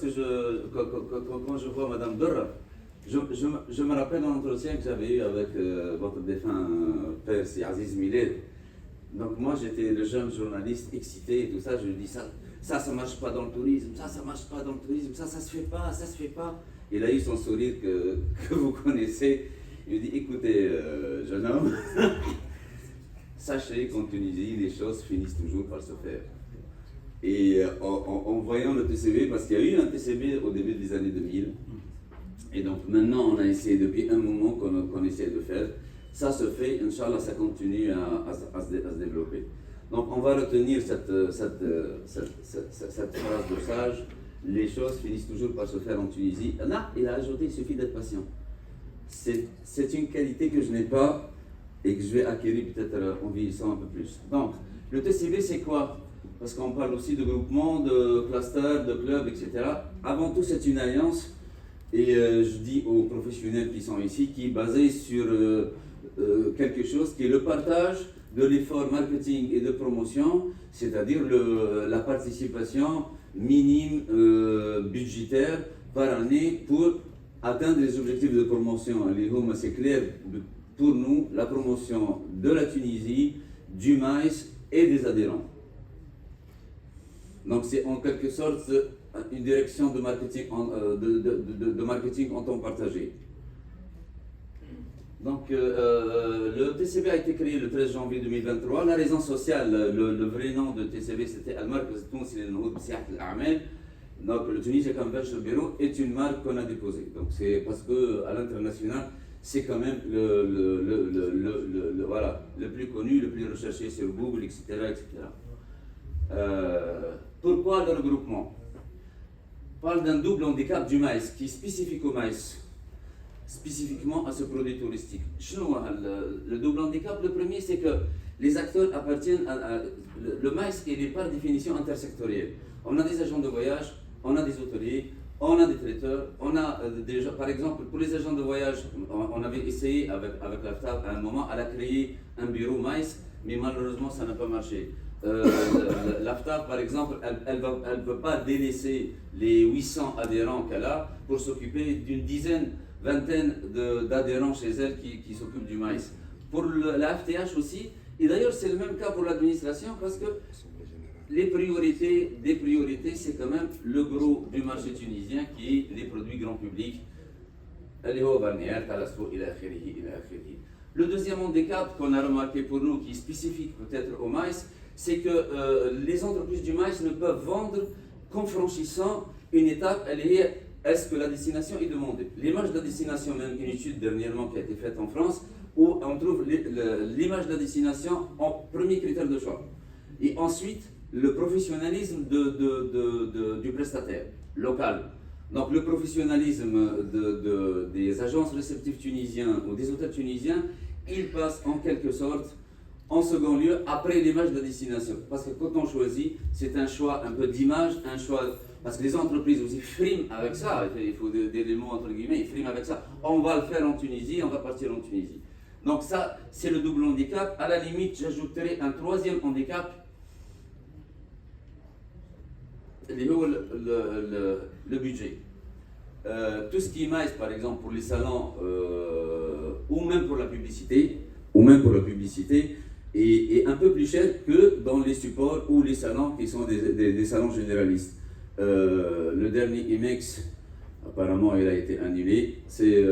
que quand je vois Madame Dorra, je me rappelle d'un entretien que j'avais eu avec votre défunt père, c'est Aziz Millet. Donc moi j'étais le jeune journaliste excité et tout ça, je lui dis ça marche pas dans le tourisme, ça marche pas dans le tourisme, ça se fait pas, ça se fait pas. Il a eu son sourire que vous connaissez. Il me dit écoutez jeune homme, sachez qu'en Tunisie les choses finissent toujours par se faire. Et en voyant le TCB, parce qu'il y a eu un TCB au début des années 2000, et donc maintenant on a essayé depuis un moment qu'on essaie de faire, ça se fait, Inch'Allah ça continue à se développer. Donc on va retenir cette phrase de sage, les choses finissent toujours par se faire en Tunisie. Là, il a ajouté, il suffit d'être patient. C'est une qualité que je n'ai pas et que je vais acquérir peut-être en vieillissant un peu plus. Donc, le TCB c'est quoi? Parce qu'on parle aussi de groupements, de clusters, de clubs, etc. Avant tout, c'est une alliance, et je dis aux professionnels qui sont ici, qui est basée sur quelque chose qui est le partage de l'effort marketing et de promotion, c'est-à-dire la participation minime budgétaire par année pour atteindre les objectifs de promotion. C'est clair pour nous, la promotion de la Tunisie, du maïs et des adhérents. Donc c'est en quelque sorte une direction de marketing en temps partagé. Donc le TCB a été créé le 13 janvier 2023. La raison sociale, le vrai nom de TCB c'était Al-Markaz Tounsi Lil-Nouhoud Bsihat Al-A'mal. Donc le Tunisia Convention Bureau est une marque qu'on a déposée. Donc c'est parce que à l'international c'est quand même voilà, le plus connu, le plus recherché sur Google, etc. etc. Pourquoi le regroupement? On parle d'un double handicap du maïs qui est spécifique au maïs, spécifiquement à ce produit touristique. Le double handicap, le premier, c'est que les acteurs appartiennent le maïs, il est par définition intersectoriel. On a des agents de voyage, on a des hôteliers, on a des traiteurs, on a déjà, par exemple, pour les agents de voyage, on avait essayé avec l'AFTAB à un moment, elle a créé un bureau maïs, mais malheureusement ça n'a pas marché. L'AFTAB, par exemple, elle ne peut pas délaisser les 800 adhérents qu'elle a pour s'occuper d'une dizaine, vingtaine d'adhérents chez elle qui s'occupent du maïs. Pour la FTH aussi, et d'ailleurs c'est le même cas pour l'administration parce que des priorités, c'est quand même le gros du marché tunisien qui est les produits grand public. Le deuxième handicap qu'on a remarqué pour nous, qui est spécifique peut-être au maïs, c'est que les entreprises du maïs ne peuvent vendre qu'en franchissant une étape, est-ce que la destination est demandée. L'image de la destination, même une étude dernièrement qui a été faite en France, où on trouve l'image de la destination en premier critère de choix. Et ensuite, le professionnalisme du prestataire local. Donc le professionnalisme des agences réceptives tunisiennes ou des hôtels tunisiens, il passe en quelque sorte en second lieu après l'image de la destination. Parce que quand on choisit, c'est un choix un peu d'image, un choix... Parce que les entreprises aussi friment avec ça, il faut des mots entre guillemets, ils friment avec ça. On va le faire en Tunisie, on va partir en Tunisie. Donc ça, c'est le double handicap. À la limite, j'ajouterai un troisième handicap, le budget. Tout ce qui est maïs, par exemple, pour les salons ou même pour la publicité, est un peu plus cher que dans les supports ou les salons qui sont des salons généralistes. Le dernier IMEX, apparemment, il a été annulé. C'est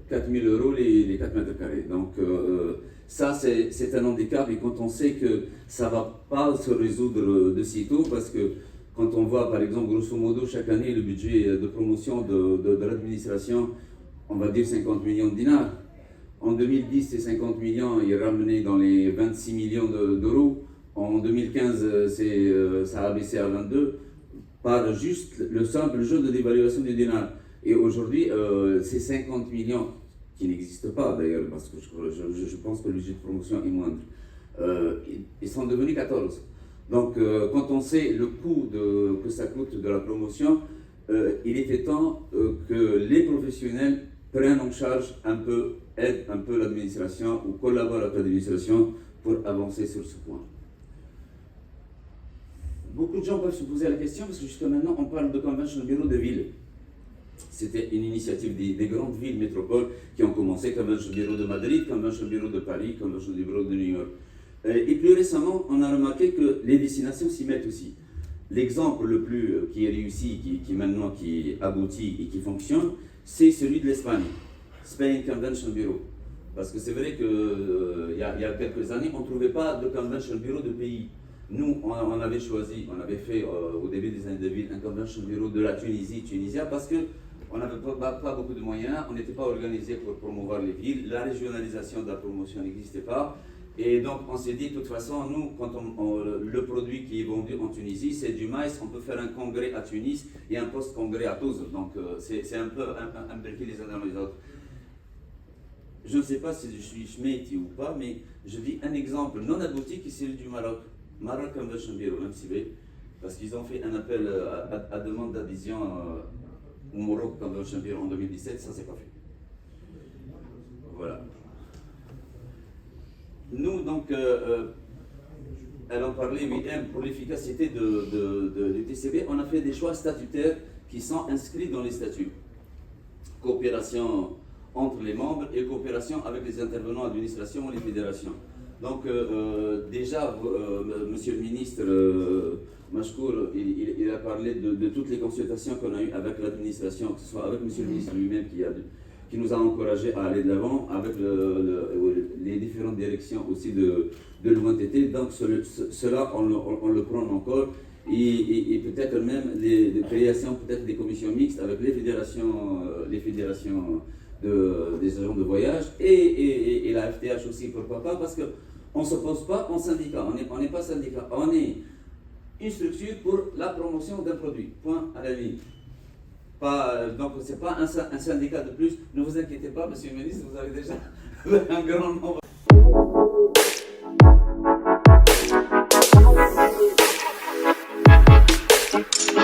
4 000 € les 4 mètres carrés. Donc, ça, c'est un handicap. Et quand on sait que ça ne va pas se résoudre de sitôt, parce que quand on voit, par exemple, grosso modo, chaque année, le budget de promotion de l'administration, on va dire 50 millions de dinars. En 2010, ces 50 millions, il est ramené dans les 26 millions d'euros. En 2015, ça a baissé à 22, par juste le simple jeu de dévaluation du dinar. Et aujourd'hui, ces 50 millions, qui n'existent pas d'ailleurs, parce que je pense que le budget de promotion est moindre, ils sont devenus 14. Donc, quand on sait le coût que ça coûte de la promotion, il était temps que les professionnels prennent en charge aident un peu l'administration ou collaborent avec l'administration pour avancer sur ce point. beaucoup de gens peuvent se poser la question, parce que jusqu'à maintenant, on parle de Convention Bureau de ville. C'était une initiative des grandes villes métropoles qui ont commencé, Convention Bureau de Madrid, Convention Bureau de Paris, Convention Bureau de New York. Et plus récemment, on a remarqué que les destinations s'y mettent aussi. L'exemple le plus qui est réussi, qui aboutit et qui fonctionne, c'est celui de l'Espagne, Spain Convention Bureau. Parce que c'est vrai qu'il y a quelques années, on ne trouvait pas de Convention Bureau de pays. Nous, on avait choisi, on avait fait au début des années 2000 un Convention Bureau de la Tunisia, parce qu'on n'avait pas beaucoup de moyens, on n'était pas organisé pour promouvoir les villes, la régionalisation de la promotion n'existait pas. Et donc on s'est dit, de toute façon, nous, quand le produit qui est vendu en Tunisie, c'est du maïs, on peut faire un congrès à Tunis et un post-congrès à Toulouse. Donc c'est un peu imbriqué les uns dans les autres. Je ne sais pas si je suis schmetti ou pas, mais je dis un exemple non abouti qui est celui du Maroc. Maroc Convention Bureau, MCB, parce qu'ils ont fait un appel à demande d'adhésion au Maroc Convention Bureau en 2017, ça ne s'est pas fait. Voilà. Nous, donc, allons parler, oui, pour l'efficacité du TCB, on a fait des choix statutaires qui sont inscrits dans les statuts. Coopération entre les membres et coopération avec les intervenants administration ou les fédérations. Donc, déjà, monsieur le ministre Machkour, il a parlé de toutes les consultations qu'on a eues avec l'administration, que ce soit avec monsieur le ministre lui-même qui nous a encouragés à aller de l'avant, avec les différentes directions aussi de l'ONTT. Donc cela, on le prend encore. Et peut-être même les créations peut-être des commissions mixtes avec les fédérations des agents de voyage et la FTH aussi, pourquoi pas, parce qu'on ne s'oppose pas en syndicat, on n'est pas syndicat, on est une structure pour la promotion d'un produit, point à la ligne. Donc ce n'est pas un syndicat de plus, ne vous inquiétez pas, monsieur le ministre, vous avez déjà un grand nombre.